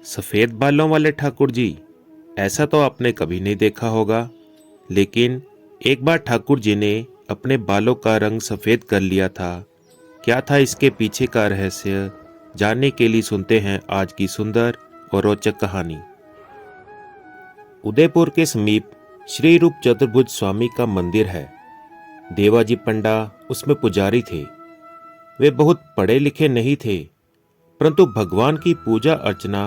सफेद बालों वाले ठाकुर जी, ऐसा तो आपने कभी नहीं देखा होगा। लेकिन एक बार ठाकुर जी ने अपने बालों का रंग सफेद कर लिया था। क्या था इसके पीछे का रहस्य, जानने के लिए सुनते हैं आज की सुंदर और रोचक कहानी। उदयपुर के समीप श्री रूप चतुर्भुज स्वामी का मंदिर है। देवाजी पंडा उसमें पुजारी थे। वे बहुत पढ़े लिखे नहीं थे, परंतु भगवान की पूजा अर्चना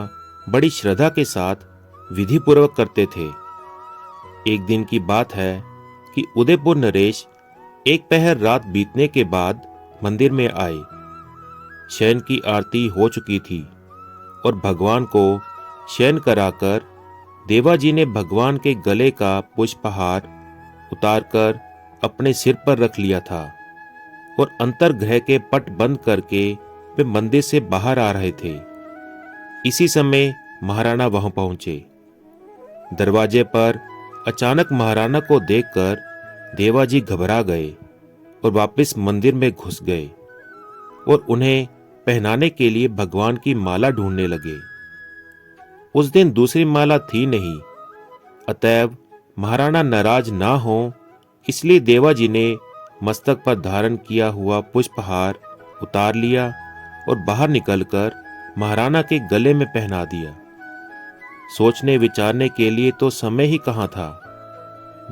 बड़ी श्रद्धा के साथ विधि पूर्वक करते थे। एक दिन की बात है कि उदयपुर नरेश एक पहर रात बीतने के बाद मंदिर में आए। शयन की आरती हो चुकी थी और भगवान को शयन कराकर देवाजी ने भगवान के गले का पुष्पहार उतारकर अपने सिर पर रख लिया था और अंतर्गृह के पट बंद करके वे मंदिर से बाहर आ रहे थे। इसी समय महाराणा वहां पहुंचे। दरवाजे पर अचानक महाराणा को देखकर देवाजी घबरा गए और वापस मंदिर में घुस गए और उन्हें पहनाने के लिए भगवान की माला ढूंढने लगे। उस दिन दूसरी माला थी नहीं, अतएव महाराणा नाराज ना हो इसलिए देवाजी ने मस्तक पर धारण किया हुआ पुष्पहार उतार लिया और बाहर निकलकर महाराणा के गले में पहना दिया। सोचने विचारने के लिए तो समय ही कहाँ था।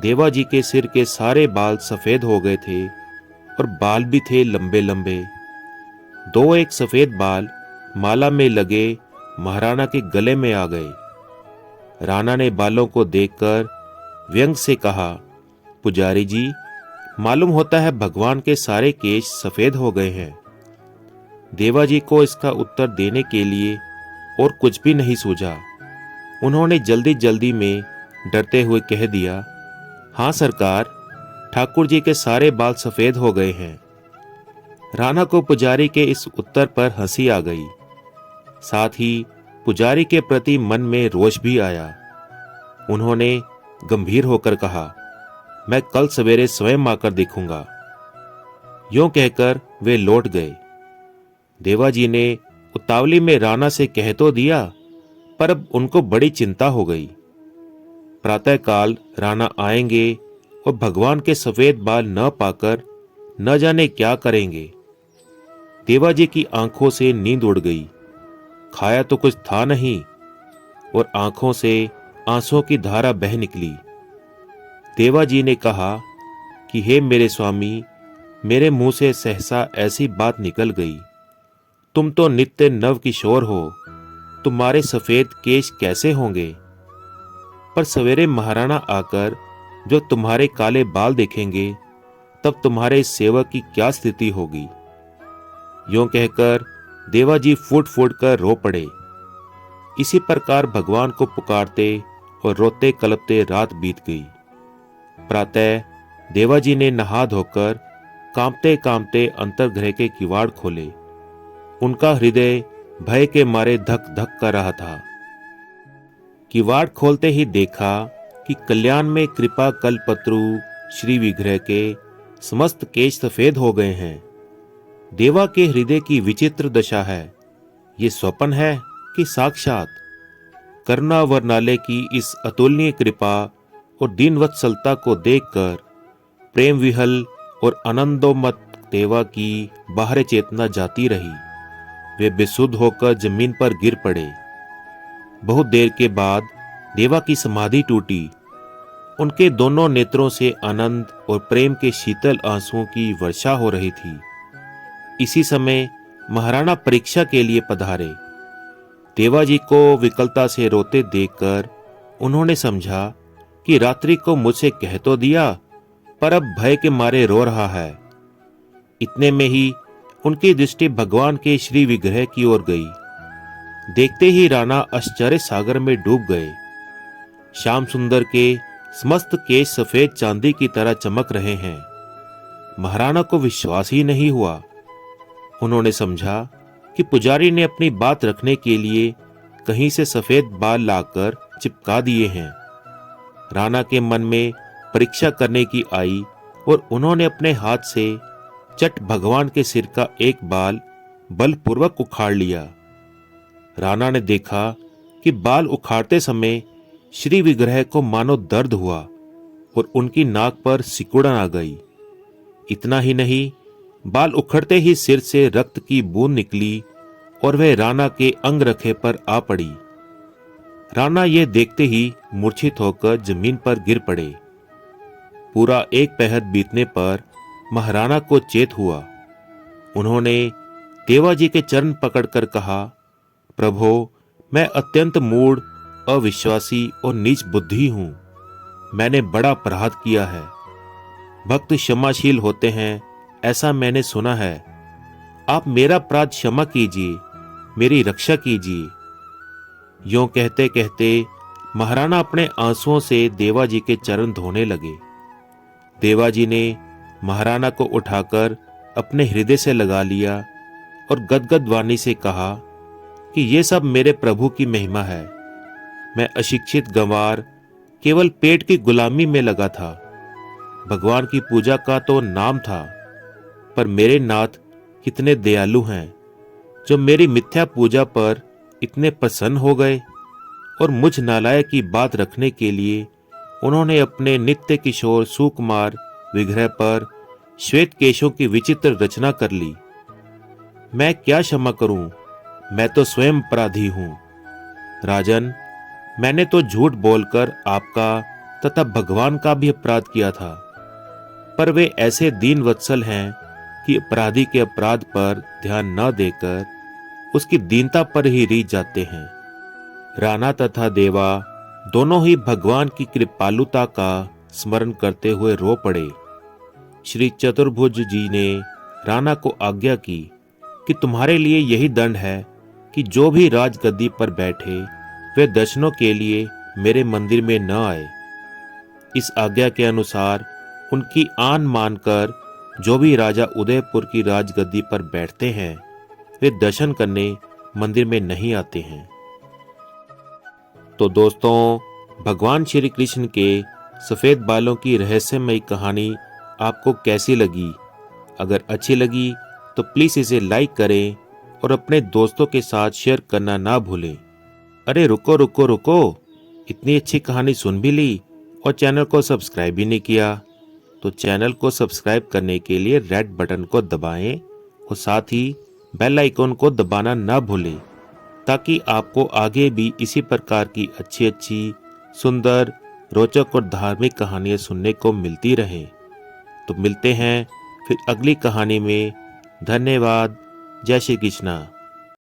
देवाजी के सिर के सारे बाल सफेद हो गए थे और बाल भी थे लंबे लंबे। दो एक सफेद बाल माला में लगे महाराणा के गले में आ गए। राणा ने बालों को देखकर व्यंग से कहा, पुजारी जी, मालूम होता है भगवान के सारे केश सफेद हो गए हैं। देवाजी को इसका उत्तर देने के लिए और कुछ भी नहीं सूझा। उन्होंने जल्दी जल्दी में डरते हुए कह दिया, हाँ सरकार, ठाकुर जी के सारे बाल सफेद हो गए हैं। राणा को पुजारी के इस उत्तर पर हंसी आ गई। साथ ही पुजारी के प्रति मन में रोष भी आया। उन्होंने गंभीर होकर कहा, मैं कल सवेरे स्वयं आकर देखूंगा। यूं कहकर वे लौट गए। देवाजी ने उतावली में राणा से कह तो दिया, पर अब उनको बड़ी चिंता हो गई। प्रातःकाल राणा आएंगे और भगवान के सफेद बाल न पाकर न जाने क्या करेंगे। देवाजी की आंखों से नींद उड़ गई। खाया तो कुछ था नहीं और आंखों से आंसुओं की धारा बह निकली। देवाजी ने कहा कि हे मेरे स्वामी, मेरे मुंह से सहसा ऐसी बात निकल गई। तुम तो नित्य नव किशोर हो, तुम्हारे सफेद केश कैसे होंगे? पर सवेरे महाराणा आकर जो तुम्हारे काले बाल देखेंगे, तब तुम्हारे सेवक की क्या स्थिति होगी? यूं कहकर देवाजी फूट फूट कर रो पड़े। इसी प्रकार भगवान को पुकारते और रोते कलपते रात बीत गई। प्रातः देवाजी ने नहा धोकर कांपते कांपते अंतर्गृह के किवाड़ खोले। उनका हृदय भय के मारे धक धक कर रहा था। किवाड़ खोलते ही देखा कि कल्याण में कृपा कल्पत्रु श्री विग्रह के समस्त केश सफेद हो गए हैं। देवा के हृदय की विचित्र दशा है। ये स्वप्न है कि साक्षात? करुणा वर्णालय की इस अतुलनीय कृपा और दीनवत्सलता को देखकर प्रेम विहल और आनंदोन्मत्त देवा की बाहर चेतना जाती रही। वे बेसुध होकर जमीन पर गिर पड़े। बहुत देर के बाद देवा की समाधि टूटी। उनके दोनों नेत्रों से आनंद और प्रेम के शीतल आंसुओं की वर्षा हो रही थी। इसी समय महाराणा परीक्षा के लिए पधारे। देवाजी को विकलता से रोते देखकर उन्होंने समझा कि रात्रि को मुझसे कह तो दिया, पर अब भय के मारे रो रहा है। इतने में ही उनकी दृष्टि भगवान के श्री विग्रह की ओर गई। देखते ही राणा आश्चर्य सागर में डूब गए। श्याम सुंदर के समस्त केश सफेद चांदी की तरह चमक रहे हैं। महाराणा को विश्वास ही नहीं हुआ। उन्होंने समझा कि पुजारी ने अपनी बात रखने के लिए कहीं से सफेद बाल लाकर चिपका दिए हैं। राणा के मन में परीक्षा करने की आई और उन्होंने अपने हाथ से चट भगवान के सिर का एक बाल बलपूर्वक उखाड़ लिया। राणा ने देखा कि बाल उखाड़ते समय श्री विग्रह को मानो दर्द हुआ और उनकी नाक पर सिकुड़न आ गई। इतना ही नहीं, बाल उखड़ते ही सिर से रक्त की बूंद निकली और वह राणा के अंगरखे पर आ पड़ी। राणा ये देखते ही मूर्छित होकर जमीन पर गिर पड़े। पूरा एक पहर बीतने पर महाराणा को चेत हुआ। उन्होंने देवाजी के चरण पकड़कर कहा, प्रभो, मैं अत्यंत मूढ़, अविश्वासी और नीच बुद्धि हूं। मैंने बड़ा अपराध किया है। भक्त क्षमाशील होते हैं, ऐसा मैंने सुना है। आप मेरा अपराध क्षमा कीजिए, मेरी रक्षा कीजिए। यों कहते कहते महाराणा अपने आंसुओं से देवाजी के चरण धोने लगे। देवाजी ने महाराणा को उठाकर अपने हृदय से लगा लिया और गदगद वाणी से कहा कि ये सब मेरे प्रभु की महिमा है। मैं अशिक्षित गंवार केवल पेट की गुलामी में लगा था। भगवान की पूजा का तो नाम था, पर मेरे नाथ कितने दयालु हैं, जो मेरी मिथ्या पूजा पर इतने प्रसन्न हो गए और मुझ नालायक की बात रखने के लिए उन्होंने अपने नित्य किशोर सुकुमार विग्रह पर श्वेत केशों की विचित्र रचना कर ली। मैं क्या क्षमा करूं? मैं तो स्वयं अपराधी हूं। राजन, मैंने तो झूठ बोलकर आपका तथा भगवान का भी अपराध किया था, पर वे ऐसे दीन वत्सल हैं कि अपराधी के अपराध पर ध्यान न देकर उसकी दीनता पर ही रीझ जाते हैं। राणा तथा देवा दोनों ही भगवान की कृपालुता का स्मरण करते हुए रो पड़े। श्री चतुर्भुज जी ने राणा को आज्ञा की कि तुम्हारे लिए यही दंड है कि जो भी राजगद्दी पर बैठे वे दर्शनों के लिए मेरे मंदिर में न आए। इस आज्ञा के अनुसार उनकी आन मानकर जो भी राजा उदयपुर की राजगद्दी पर बैठते हैं वे दर्शन करने मंदिर में नहीं आते हैं। तो दोस्तों, भगवान श्री कृष्ण के सफेद बालों की रहस्यमयी कहानी आपको कैसी लगी? अगर अच्छी लगी तो प्लीज इसे लाइक करें और अपने दोस्तों के साथ शेयर करना ना भूलें। अरे रुको रुको रुको, इतनी अच्छी कहानी सुन भी ली और चैनल को सब्सक्राइब भी नहीं किया। तो चैनल को सब्सक्राइब करने के लिए रेड बटन को दबाएं और साथ ही बेल आइकन को दबाना ना भूलें, ताकि आपको आगे भी इसी प्रकार की अच्छी अच्छी, सुंदर, रोचक और धार्मिक कहानियाँ सुनने को मिलती रहें। तो मिलते हैं फिर अगली कहानी में। धन्यवाद। जय श्री कृष्णा।